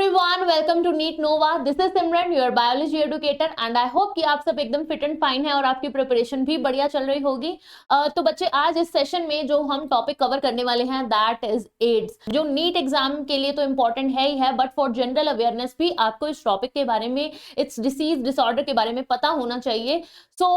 Everyone, welcome to NEET Nova. This is Simran, your biology educator, and I hope कि आप सब एकदम fit and fine है और आपकी प्रिपरेशन भी बढ़िया चल रही होगी। तो बच्चे, आज इस सेशन में जो हम टॉपिक कवर करने वाले हैं दैट इज एड्स, जो नीट एग्जाम के लिए तो इंपॉर्टेंट है ही है, बट फॉर जनरल अवेयरनेस भी आपको इस टॉपिक के बारे में, इट्स डिसीज डिसऑर्डर के बारे में पता होना चाहिए। सो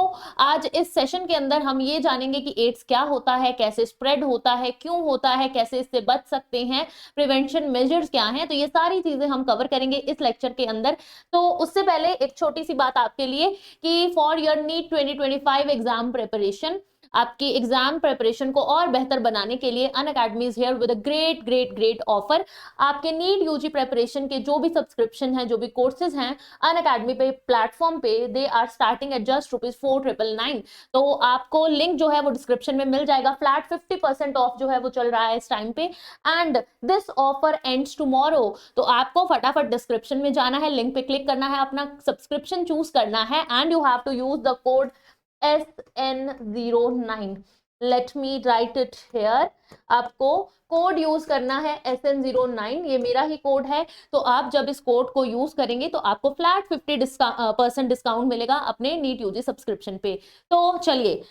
आज इस सेशन के अंदर हम ये जानेंगे कि एड्स क्या होता है, कैसे स्प्रेड होता है, क्यों होता है, कैसे इससे बच सकते हैं, प्रिवेंशन मेजर्स क्या हैं। तो ये सारी चीजें हम कवर करेंगे इस लेक्चर के अंदर। तो उससे पहले एक छोटी सी बात आपके लिए कि for your NEET 2025 exam preparation, आपकी एग्जाम प्रिपरेशन को और बेहतर बनाने के लिए Unacademy is here with a great great great offer. आपके नीट यूजी प्रिपरेशन के जो भी सब्सक्रिप्शन हैं, जो भी कोर्सेज हैं अनअकैडमी पे प्लेटफॉर्म पे, they are starting at just ₹4,999। तो आपको लिंक जो है वो डिस्क्रिप्शन में मिल जाएगा। फ्लैट 50% ऑफ जो है वो चल रहा है इस टाइम पे, and this offer ends tomorrow. तो आपको फटाफट डिस्क्रिप्शन में जाना है, लिंक पे क्लिक करना है, अपना सब्सक्रिप्शन चूज करना है, and you have to use the code SN09। Let me write it here. आपको कोड यूज करना है SN09, ये मेरा ही कोड है। तो आप जब इस कोड को यूज करेंगे तो आपको फ्लैट 50% डिस्काउंट मिलेगा अपने नीट यूजी सब्सक्रिप्शन पे। तो चलिए,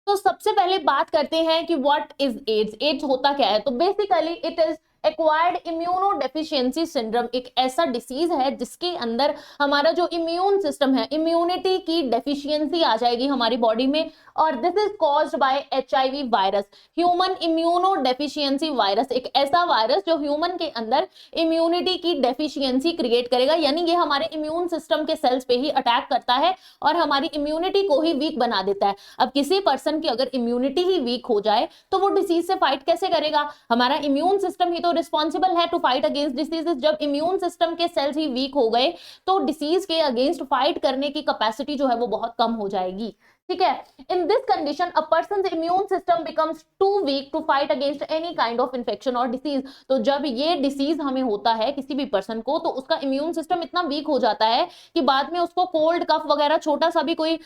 तो सबसे पहले बात करते हैं कि व्हाट इज एड्स। एड्स होता क्या है? तो basically it is acquired immunodeficiency syndrome. एक ऐसा डिसीज है जिसके अंदर हमारा जो इम्यून सिस्टम है, इम्यूनिटी की डेफिशिएंसी आ जाएगी हमारी बॉडी में, और this is caused by HIV virus, human immunodeficiency virus. एक ऐसा वायरस जो ह्यूमन के अंदर इम्यूनिटी की डेफिशिएंसी क्रिएट करेगा, यानी ये हमारे इम्यून सिस्टम के सेल्स पे ही अटैक करता है और हमारी इम्यूनिटी को ही वीक बना देता है। अब किसी पर्सन की अगर इम्यूनिटी ही वीक हो जाए तो वो डिसीज से फाइट कैसे करेगा? हमारा इम्यून सिस्टम ही तो रिस्पॉन्सिबल है टू फाइट अगेंस्ट डिसीजेस। जब इम्यून सिस्टम के सेल्स ही वीक हो गए तो डिसीज के अगेंस्ट फाइट करने की कैपेसिटी जो है वो बहुत कम हो जाएगी। ठीक है, in this condition a person's immune system becomes too weak to fight against any kind of infection और डिसीज। तो जब ये डिसीज हमें होता है किसी भी पर्सन को, तो उसका इम्यून सिस्टम इतना वीक हो जाता है कि बाद में उसको कोल्ड कफ वगैरह छोटा सा भी कोई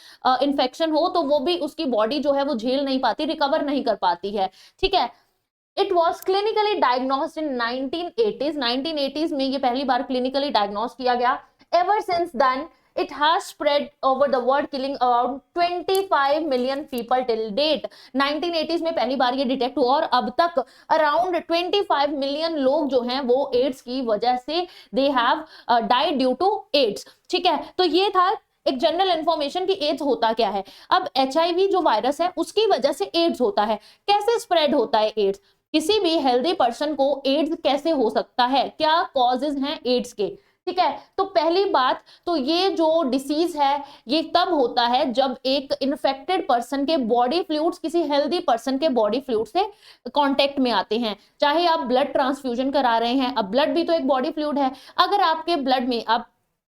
इन्फेक्शन हो तो वो भी उसकी बॉडी जो है वो झेल नहीं पाती, रिकवर नहीं कर पाती है। ठीक है, it was clinically diagnosed in 1980s। 1980s में ये पहली बार क्लिनिकली डायग्नोस किया गया। Ever since then it has spread over the world, killing around 25 million people till date। 1980s में पहली बार ये डिटेक्ट हुआ और अब तक अराउंड 25 मिलियन लोग जो हैं वो एड्स की वजह से they have died due to AIDS. ठीक है, तो ये था एक जनरल इंफॉर्मेशन कि एड्स होता क्या है। अब HIV जो वायरस है उसकी वजह से एड्स होता है। कैसे स्प्रेड होता है एड्स? किसी भी हेल्दी पर्सन को एड्स कैसे हो सकता है, क्या कॉजेज हैं एड्स के? ठीक है, तो पहली बात तो ये जो डिसीज है ये तब होता है जब एक इन्फेक्टेड पर्सन के बॉडी फ्लूइड्स किसी हेल्दी पर्सन के बॉडी फ्लूइड से कांटेक्ट में आते हैं। चाहे आप ब्लड ट्रांसफ्यूजन करा रहे हैं, अब ब्लड भी तो एक बॉडी फ्लूइड है। अगर आपके ब्लड में, अब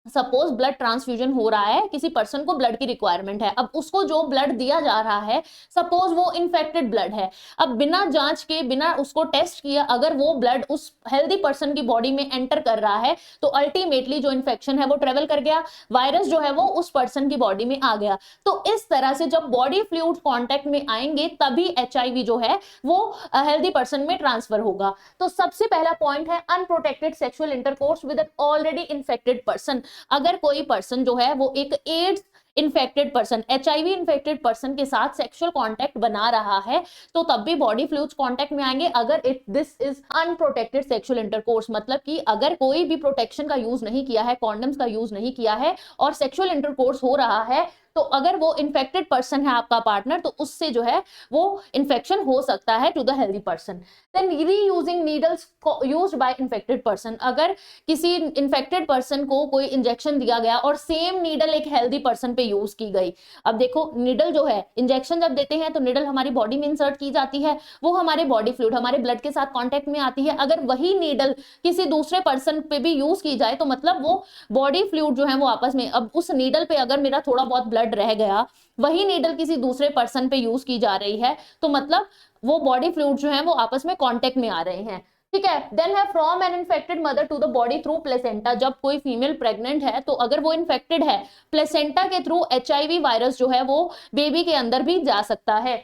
सपोज ब्लड ट्रांसफ्यूजन हो रहा है, किसी पर्सन को ब्लड की रिक्वायरमेंट है, अब उसको जो ब्लड दिया जा रहा है सपोज वो इन्फेक्टेड ब्लड है, अब बिना जांच के, बिना उसको टेस्ट किए अगर वो ब्लड उस हेल्दी पर्सन की बॉडी में एंटर कर रहा है तो अल्टीमेटली जो इन्फेक्शन है वो ट्रेवल कर गया, वायरस जो है वो उस पर्सन की बॉडी में आ गया। तो इस तरह से जब बॉडी फ्लूइड कांटेक्ट में आएंगे तभी HIV जो है वो हेल्दी पर्सन में ट्रांसफर होगा। तो सबसे पहला पॉइंट है unprotected sexual intercourse with an already infected person. अगर कोई पर्सन जो है वो एक AIDS infected person, HIV infected person के साथ सेक्सुअल कांटेक्ट बना रहा है तो तब भी बॉडी फ्लूइड्स कांटेक्ट में आएंगे। अगर this is unprotected sexual intercourse, मतलब कि अगर कोई भी प्रोटेक्शन का यूज नहीं किया है, कॉन्डम्स का यूज नहीं किया है और सेक्सुअल इंटरकोर्स हो रहा है, तो अगर वो इन्फेक्टेड पर्सन है आपका पार्टनर तो उससे जो है वो इन्फेक्शन हो सकता है to the healthy person. Then reusing needles used by infected person. अगर किसी इन्फेक्टेड पर्सन को कोई इंजेक्शन दिया गया और सेम नीडल एक हेल्दी पर्सन पे यूज की गई। अब देखो, नीडल जो है, इंजेक्शन जब देते हैं तो नीडल हमारी बॉडी में इंसर्ट की जाती है, वो हमारे बॉडी फ्लूइड, हमारे ब्लड के साथ कांटेक्ट में आती है। अगर वही नीडल किसी दूसरे पर्सन पे भी यूज की जाए तो मतलब वो बॉडी फ्लूइड जो है वो आपस में, अब उस नीडल पे अगर मेरा थोड़ा बहुत ब्लड रह गया, वही नीडल किसी दूसरे पर्सन पे यूज की जा रही है तो मतलब वो बॉडी फ्लूइड जो है वो आपस में कांटेक्ट में आ रहे हैं। ठीक है, देन है from an infected mother to the body through placenta. जब कोई फीमेल प्रेग्नेंट है तो अगर वो इन्फेक्टेड है, प्लेसेंटा के थ्रू HIV वायरस जो है वो बेबी के अंदर भी जा सकता है।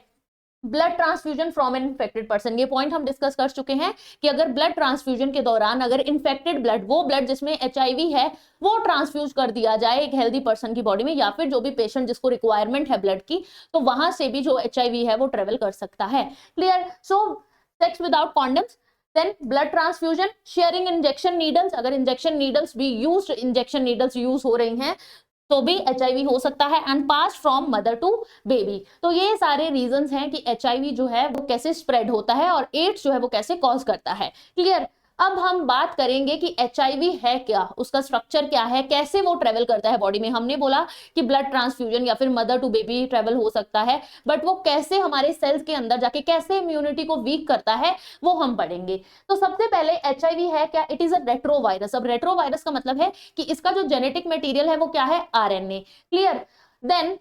Blood transfusion from an infected person, ये पॉइंट हम डिस्कस कर चुके हैं कि अगर ब्लड ट्रांसफ्यूजन के दौरान अगर इन्फेक्टेड ब्लड, वो ब्लड जिसमें एचआईवी है, वो ट्रांसफ्यूज कर दिया जाए एक हेल्दी पर्सन की बॉडी में, या फिर जो भी पेशेंट जिसको रिक्वायरमेंट है ब्लड की, तो वहां से भी जो एचआईवी है वो ट्रेवल कर सकता है। Clear? So sex without condoms, then blood transfusion, sharing injection needles, अगर इंजेक्शन नीडल्स भी यूज, इंजेक्शन नीडल्स यूज हो रही हैं तो भी एचआईवी हो सकता है, and pass from mother to baby. तो ये सारे रीजंस हैं कि एचआईवी जो है वो कैसे स्प्रेड होता है और एड्स जो है वो कैसे कॉज करता है। क्लियर? अब हम बात करेंगे कि एचआईवी है क्या, उसका स्ट्रक्चर क्या है, कैसे वो ट्रेवल करता है बॉडी में। हमने बोला कि ब्लड ट्रांसफ्यूजन या फिर मदर टू बेबी ट्रेवल हो सकता है, बट वो कैसे हमारे सेल्स के अंदर जाके कैसे इम्यूनिटी को वीक करता है वो हम पढ़ेंगे। तो सबसे पहले एचआईवी है क्या? It is a retrovirus. अब रेट्रोवायरस का मतलब है कि इसका जो जेनेटिक मटेरियल है वो क्या है? आरएनए। क्लियर? देन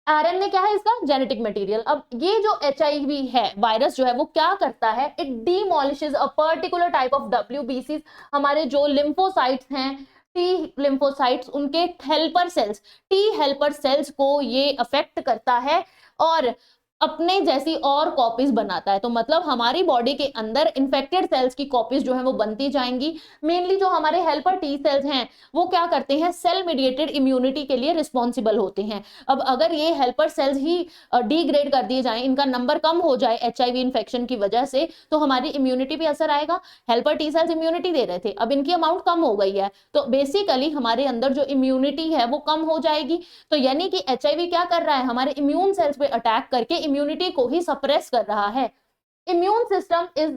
आरएनए क्या है? इसका जेनेटिक मटेरियल। अब ये जो एचआईवी है वायरस जो है वो क्या करता है? It demolishes a particular type of डब्ल्यूबीसीज, हमारे जो लिम्फोसाइट्स हैं, टी लिम्फोसाइट्स, उनके helper cells, T helper cells को ये अफेक्ट करता है और अपने जैसी और कॉपीज बनाता है। तो मतलब हमारी बॉडी के अंदर इन्फेक्टेड सेल्स की कॉपीज जो है वो बनती जाएंगी। मेनली जो हमारे हेल्पर टी सेल्स हैं वो क्या करते हैं? सेल मीडिएटेड इम्यूनिटी के लिए रिस्पॉन्सिबल होते हैं। अब अगर ये हेल्पर सेल्स ही डिग्रेड कर दिए जाएं, इनका नंबर कम हो जाए एचआईवी इन्फेक्शन की वजह से, तो हमारी इम्यूनिटी पे असर आएगा। हेल्पर टी सेल्स इम्यूनिटी दे रहे थे, अब इनकी अमाउंट कम हो गई है, तो बेसिकली हमारे अंदर जो इम्यूनिटी है वो कम हो जाएगी। तो यानी कि एचआईवी क्या कर रहा है? हमारे इम्यून सेल्स पे अटैक करके इम्यूनिटी को ही सप्रेस कर रहा है। Immune system is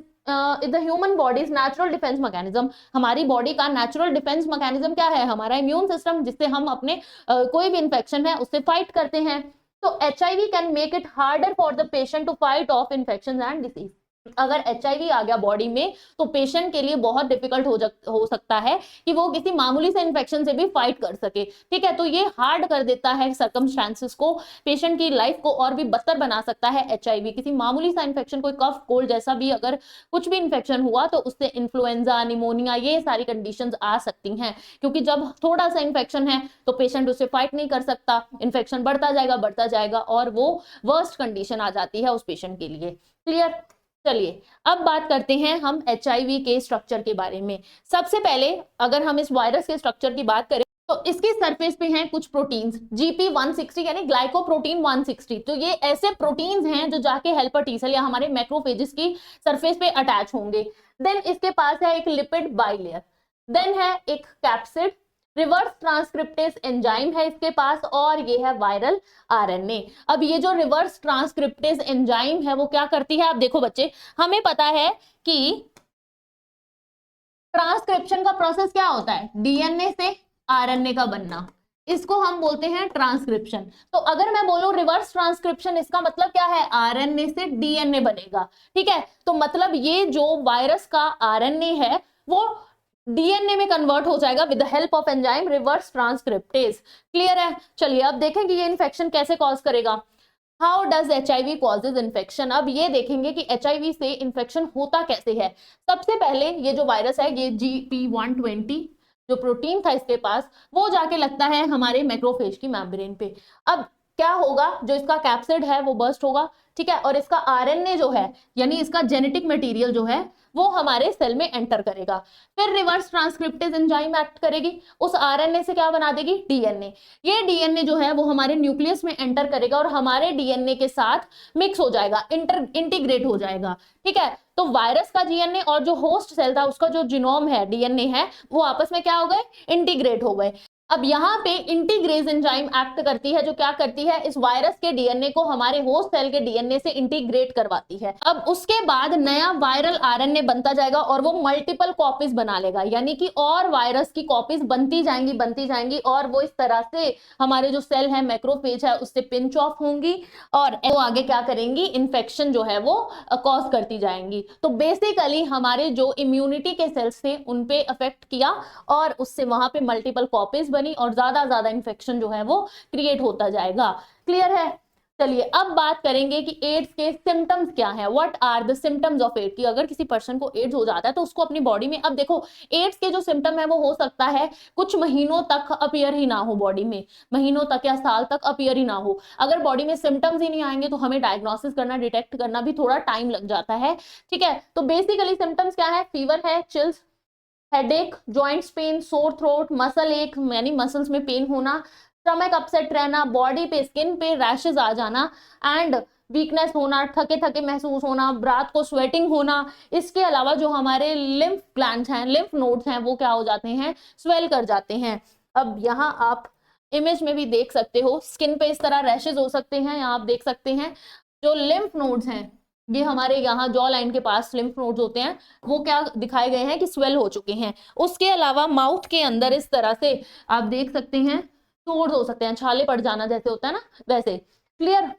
the human bodies natural defence mechanism. हमारी बॉडी का नेचुरल डिफेंस मैकेनिज्म क्या है? हमारा इम्यून सिस्टम, जिससे हम अपने कोई भी इंफेक्शन है उससे फाइट करते हैं। तो HIV can make it harder for the patient to fight off infection and disease. अगर एचआईवी आ गया बॉडी में तो पेशेंट के लिए बहुत डिफिकल्ट हो सकता है कि वो किसी मामूली से इन्फेक्शन से भी फाइट कर सके। ठीक है? तो ये हार्ड कर देता है सर्कमस्टांसेस को, पेशेंट की लाइफ को और भी बदतर बना सकता है एचआईवी। किसी मामूली सा इन्फेक्शन, कोई कफ कोल्ड जैसा भी अगर कुछ भी इन्फेक्शन हुआ तो उससे इन्फ्लुएंजा, निमोनिया, ये सारी कंडीशंस आ सकती हैं, क्योंकि जब थोड़ा सा इन्फेक्शन है तो पेशेंट उससे फाइट नहीं कर सकता, इन्फेक्शन बढ़ता जाएगा और वो वर्स्ट कंडीशन आ जाती है उस पेशेंट के लिए। क्लियर? चलिए अब बात करते हैं हम एचआईवी के स्ट्रक्चर के बारे में। सबसे पहले अगर हम इस वायरस के स्ट्रक्चर की बात करें तो इसकी सरफेस पे हैं कुछ प्रोटीन्स, जीपी 160 यानी ग्लाइकोप्रोटीन 160। तो ये ऐसे प्रोटीन्स हैं जो जाके हेल्पर टी सेल या हमारे मैक्रोफेजेस की सरफेस पे अटैच होंगे। देन इसके पास है एक लिपिड बाइलेयर, देन है एक कैप्सिड, रिवर्स ट्रांसक्रिप्टेज एंजाइम है इसके पास, और ये है वायरल आरएनए। अब ये जो रिवर्स ट्रांसक्रिप्टेज एंजाइम है वो क्या करती है? आप देखो बच्चे, हमें पता है कि ट्रांसक्रिप्शन का प्रोसेस क्या होता है? डीएनए से आरएनए का बनना, इसको हम बोलते हैं ट्रांसक्रिप्शन। तो अगर मैं बोलूं रिवर्स ट्रांसक्रिप्शन, इसका मतलब क्या है? आरएनए से डीएनए बनेगा। ठीक है? तो मतलब ये जो वायरस का आरएनए है वो डीएनए में कन्वर्ट हो जाएगा with the help of enzyme reverse transcriptase. Clear है? चलिए अब देखें कि ये इन्फेक्शन कैसे कॉज करेगा। How does HIV causes infection? अब ये देखेंगे कि एचआईवी से इन्फेक्शन होता कैसे है। सबसे पहले ये जो वायरस है, ये GP120 जो प्रोटीन था इसके पास, वो जाके लगता है हमारे मैक्रोफेज की मेम्ब्रेन पे। अब क्या होगा? जो इसका कैप्सिड है वो बर्स्ट होगा। ठीक है? और इसका आरएनए जो है यानी इसका जेनेटिक मटेरियल जो है वो हमारे सेल में एंटर करेगा। फिर रिवर्स ट्रांसक्रिप्टेज एंजाइम एक्ट करेगी, उस आरएनए से क्या बना देगी? डीएनए। ये डीएनए जो है वो हमारे न्यूक्लियस में एंटर करेगा और हमारे डीएनए के साथ मिक्स हो जाएगा, इंटीग्रेट हो जाएगा। ठीक है? तो वायरस का डीएनए और जो होस्ट सेल था उसका जो जीनोम है, डीएनए है, वो आपस में क्या हो गए? इंटीग्रेट हो गए। अब यहाँ पे इंटीग्रेज एंजाइम एक्ट करती है, जो क्या करती है? इस वायरस के डीएनए को हमारे होस्ट सेल के डीएनए से इंटीग्रेट करवाती है। अब उसके बाद नया वायरल आरएनए बनता जाएगा और वो मल्टीपल कॉपीज बना लेगा, यानी कि और वायरस की कॉपीज बनती जाएंगी और वो इस तरह से हमारे जो सेल है, मैक्रोफेज है, उससे पिंच ऑफ होंगी और वो आगे क्या करेंगी? इन्फेक्शन जो है वो कॉज करती जाएंगी। तो बेसिकली हमारे जो इम्यूनिटी के सेल्स थे उन पे अफेक्ट किया और उससे वहां पे मल्टीपल कॉपीज बनी और ज्यादा इन्फेक्शन जो है वो क्रिएट होता जाएगा। क्लियर है? चलिए अब बात करेंगे कि एड्स के सिम्टम्स क्या है, what are the symptoms of AIDS, कि अगर किसी पर्सन को एड्स हो जाता है तो उसको अपनी बॉडी में, अब देखो एड्स के जो सिम्टम है वो हो सकता है कुछ महीनों तक अपीयर ही ना हो बॉडी में, महीनों तक या साल तक अपीयर ही ना हो। अगर बॉडी में सिम्टम्स ही नहीं आएंगे तो हमें डायग्नोसिस करना, डिटेक्ट करना भी थोड़ा टाइम लग जाता है, ठीक है। तो बेसिकली सिम्टम्स क्या है, फीवर है, chills, headache, joints pain, sore throat, muscle एक यानी मसल्स में पेन होना, स्टमक अपसेट रहना, बॉडी पे स्किन पे रैशेस आ जाना, एंड वीकनेस होना, थके थके महसूस होना, रात को स्वेटिंग होना। इसके अलावा जो हमारे लिम्फ ग्लैंड्स हैं, लिम्फ नोड्स हैं, वो क्या हो जाते हैं, स्वेल कर जाते हैं। अब यहाँ आप इमेज में भी देख सकते हो, स्किन पे इस तरह रैशेस हो सकते हैं, यहाँ आप देख सकते हैं जो लिम्फ नोड्स हैं, ये हमारे यहाँ जॉ लाइन के पास लिम्फ नोड्स होते हैं, वो क्या दिखाए गए हैं कि स्वेल हो चुके हैं। उसके अलावा माउथ के अंदर इस तरह से आप देख सकते हैं सोर्स हो सकते हैं, छाले पड़ जाना जैसे होता है ना वैसे, क्लियर।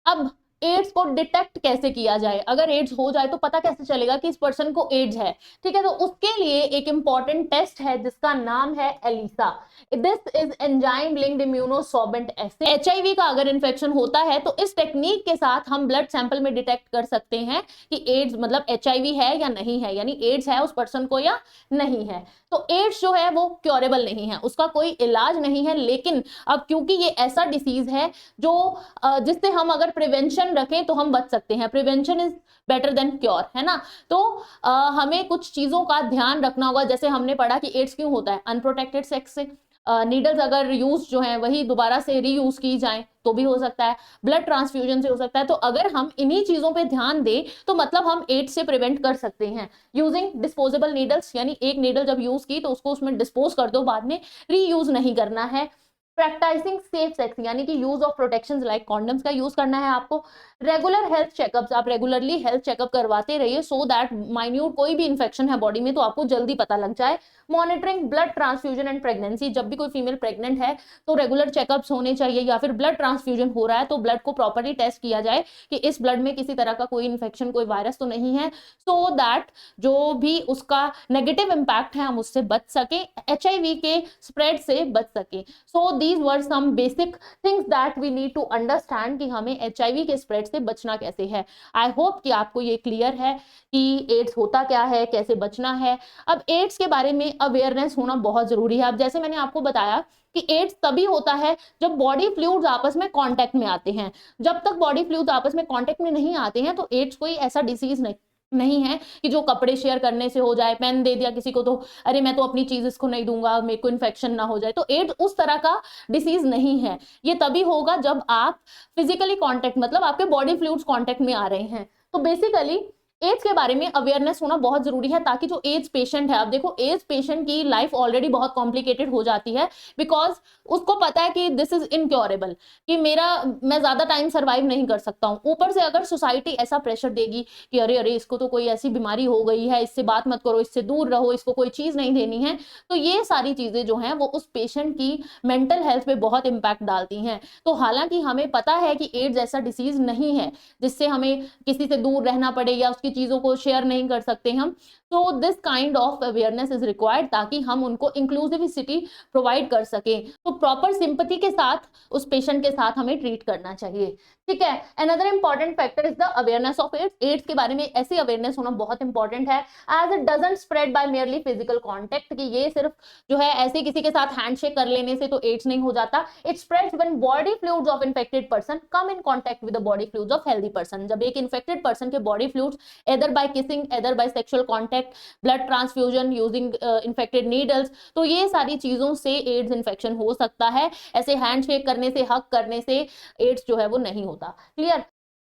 अब एड्स को डिटेक्ट कैसे किया जाए, अगर एड्स हो जाए तो पता कैसे चलेगा कि इस पर्सन को एड्स है, ठीक है। तो उसके लिए एक इंपॉर्टेंट टेस्ट है जिसका नाम है ELISA, this is enzyme linked immunosorbent assay. HIV का अगर इन्फेक्शन होता है तो इस टेक्निक के साथ हम ब्लड सैंपल में डिटेक्ट कर सकते हैं कि एड्स मतलब एचआईवी है या नहीं है, यानी एड्स है उस पर्सन को या नहीं है। तो एड्स जो है वो क्योरेबल नहीं है, उसका कोई इलाज नहीं है, लेकिन अब क्योंकि ये ऐसा डिसीज है जो जिससे हम अगर प्रिवेंशन रखें तो हम बच सकते हैं, prevention is better than cure, है ना। तो हमें कुछ चीजों का ध्यान रखना होगा, जैसे हमने पढ़ा कि एड्स क्यों होता है, अनप्रोटेक्टेड सेक्स से, नीडल्स अगर यूज जो है वही दोबारा से रीयूज की जाए तो भी हो सकता है, ब्लड ट्रांसफ्यूजन से हो सकता है। तो अगर हम इन्हीं चीजों पे ध्यान दें तो मतलब हम एड्स से प्रिवेंट कर सकते हैं यूजिंग डिस्पोजेबल नीडल्स, यानी एक नीडल जब यूज की तो उसको उसमें डिस्पोज कर दो, बाद में रीयूज नहीं करना है। प्रैक्टिसिंग सेफ सेक्स यानी कि use of protections like condoms का यूज करना है आपको। रेगुलर हेल्थ चेकअप्स, आप रेगुलरली हेल्थ चेकअप करवाते रहिए सो दैट माइन्यूट कोई भी इंफेक्शन है बॉडी में तो आपको जल्दी पता लग जाए। Monitoring blood transfusion and pregnancy, जब भी कोई फीमेल प्रेग्नेंट है तो रेगुलर चेकअप्स होने चाहिए, या फिर ब्लड ट्रांसफ्यूजन हो रहा है तो ब्लड को प्रॉपरली टेस्ट किया जाए कि इस ब्लड में किसी तरह का कोई इन्फेक्शन, कोई वायरस तो नहीं है, सो दैट जो भी उसका नेगेटिव इंपैक्ट है हम उससे बच सके, एचआईवी के स्प्रेड से बच सके। So these were some basic things that we need to understand कि हमें एचआईवी के स्प्रेड से बचना कैसे है। आई होप कि आपको ये क्लियर है कि एड्स होता क्या है, कैसे बचना है। अब एड्स के बारे में अवेयरनेस होना बहुत जरूरी है। अब जैसे मैंने आपको बताया कि एड्स तभी होता है जब बॉडी फ्लूइड्स आपस में कांटेक्ट में आते हैं, जब तक बॉडी फ्लूइड्स आपस में कांटेक्ट में नहीं आते हैं तो एड्स कोई ऐसा डिसीज नहीं है कि जो कपड़े शेयर करने से हो जाए, पेन दे दिया किसी को तो अरे मैं तो अपनी चीज इसको नहीं दूंगा, मेरे को इन्फेक्शन ना हो जाए। तो एड्स उस तरह का डिसीज नहीं है, ये तभी होगा जब आप फिजिकली कांटेक्ट मतलब आपके बॉडी फ्लूइड्स कांटेक्ट में आ रहे हैं। तो बेसिकली एड्स के बारे में अवेयरनेस होना बहुत जरूरी है ताकि जो एड्स पेशेंट है, अब देखो एड्स पेशेंट की लाइफ ऑलरेडी बहुत कॉम्प्लिकेटेड हो जाती है बिकॉज उसको पता है कि दिस इज इनक्योरेबल, कि मैं ज्यादा टाइम सर्वाइव नहीं कर सकता हूँ। ऊपर से अगर सोसाइटी ऐसा प्रेशर देगी कि अरे अरे इसको तो कोई ऐसी बीमारी हो गई है, इससे बात मत करो, इससे दूर रहो, इसको कोई चीज नहीं देनी है, तो ये सारी चीजें जो हैं वो उस पेशेंट की मेंटल हेल्थ पे बहुत इंपैक्ट डालती हैं। तो हालांकि हमें पता है कि एड्स ऐसा डिसीज नहीं है जिससे हमें किसी से दूर रहना पड़े या उसकी चीजों को शेयर नहीं कर सकते हम। तो this kind of awareness is required ताकि हम उनको इंक्लूसिविटी प्रोवाइड कर सके। तो प्रॉपर सिंपैथी के साथ उस पेशेंट के साथ हमें ट्रीट करना चाहिए, ठीक है। Another important factor is the awareness of AIDS. AIDS के बारे में ऐसी अवेयरनेस होना बहुत इंपॉर्टेंट है as it doesn't spread by merely physical contact, कि ये सिर्फ जो है ऐसे किसी के साथ हैंडशेक कर लेने से तो एड्स नहीं हो जाता। It spreads when body fluids of infected person come in contact with the body fluids of healthy person. जब एक इन्फेक्टेड पर्सन के body fluids either by kissing, either by sexual contact, blood transfusion using infected needles, तो ये सारी चीजों से ads infection हो सकता है। ऐसे हैंडशेक करने से, हग करने से एड्स जो है वो नहीं होता, clear.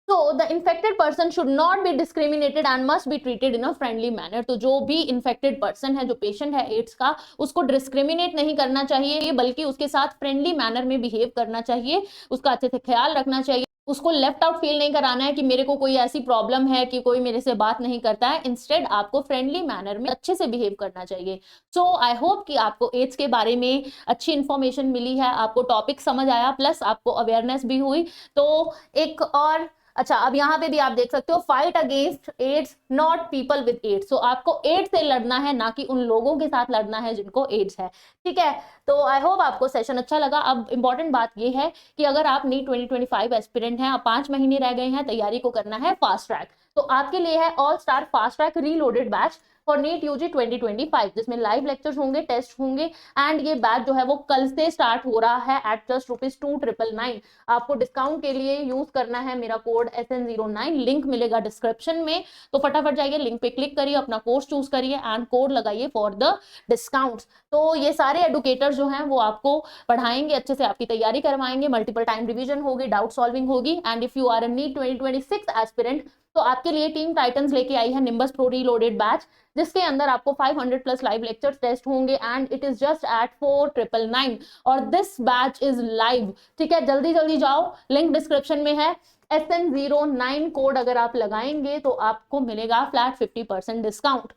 So the infected person should not be discriminated and must be treated in a friendly manner। तो जो भी infected person है, जो patient है एड्स का, उसको discriminate नहीं करना चाहिए बल्कि उसके साथ friendly manner में behave करना चाहिए, उसका अच्छे से ख्याल रखना चाहिए, उसको लेफ्ट आउट फील नहीं कराना है कि मेरे को कोई ऐसी प्रॉब्लम है कि कोई मेरे से बात नहीं करता है। इंस्टेड आपको फ्रेंडली मैनर में अच्छे से बिहेव करना चाहिए। सो आई होप कि आपको एड्स के बारे में अच्छी इंफॉर्मेशन मिली है, आपको टॉपिक समझ आया, प्लस आपको अवेयरनेस भी हुई। तो एक और अच्छा, अब यहाँ पे भी आप देख सकते हो, fight against AIDS not people with AIDS. So आपको एड्स से लड़ना है, ना कि उन लोगों के साथ लड़ना है जिनको एड्स है, ठीक है। तो आई होप आपको सेशन अच्छा लगा। अब इंपॉर्टेंट बात ये है कि अगर आप नीट 2025 एस्पिरेंट हैं, अब 5 महीने रह गए हैं, तैयारी को करना है फास्ट ट्रैक, तो आपके लिए है all star fast track reloaded batch for NEET UG 2025, जिसमें लाइव लेक्चर्स होंगे, टेस्ट होंगे, एंड ये बैच जो है वो कल से स्टार्ट हो रहा है एट जस्ट ₹2,999। आपको डिस्काउंट के लिए यूज करना है मेरा कोड SN09, लिंक मिलेगा डिस्क्रिप्शन में, तो फटाफट जाइए, लिंक पे क्लिक करिए, अपना कोर्स चूज करिए एंड कोड लगाइए फॉर द डिस्काउंट। तो ये सारे एडुकेटर्स जो हैं वो आपको पढ़ाएंगे, अच्छे से आपकी तैयारी करवाएंगे, मल्टीपल टाइम रिवीजन होगी, डाउट सॉल्विंग होगी, and if you are a NEET 2026 aspirant, तो आपके लिए टीम टाइटन्स लेके आई है निम्बस प्रो रीलोडेड बैच, जिसके अंदर आपको 500 प्लस लाइव लेक्चर्स टेस्ट होंगे and it is just at 4,999 और दिस बैच इज लाइव, ठीक है। जल्दी जल्दी जाओ, लिंक डिस्क्रिप्शन में है। SN09 कोड अगर आप लगाएंगे तो आपको मिलेगा flat 50% discount.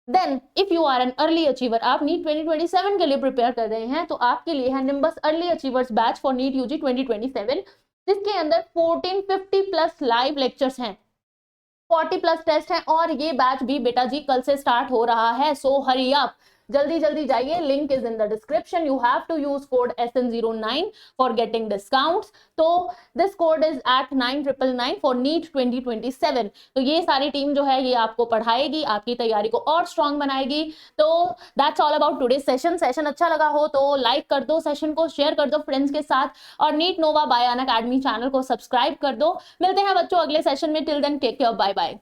Then if you are an early achiever, आप नीट 2027 के लिए प्रिपेयर कर रहे हैं, तो आपके लिए है Nimbus early achievers batch for NEET UG 2027, जिसके अंदर 1450 प्लस लाइव लेक्चर्स हैं, 40 प्लस टेस्ट है, और ये बैच भी बेटा जी कल से स्टार्ट हो रहा है। सो हरी अप, जल्दी जल्दी जाइए, link is in the description. You have to use code SN09 for getting discounts. तो this code is at 9,999 for NEET 2027। तो ये सारी टीम जो है ये आपको पढ़ाएगी, आपकी तैयारी को और स्ट्रांग बनाएगी। तो that's all about today session. Session अच्छा लगा हो तो लाइक कर दो, सेशन को शेयर कर दो फ्रेंड्स के साथ, और NEET Nova by Unacademy channel को सब्सक्राइब कर दो। मिलते हैं बच्चों अगले सेशन में, till then take care, bye bye.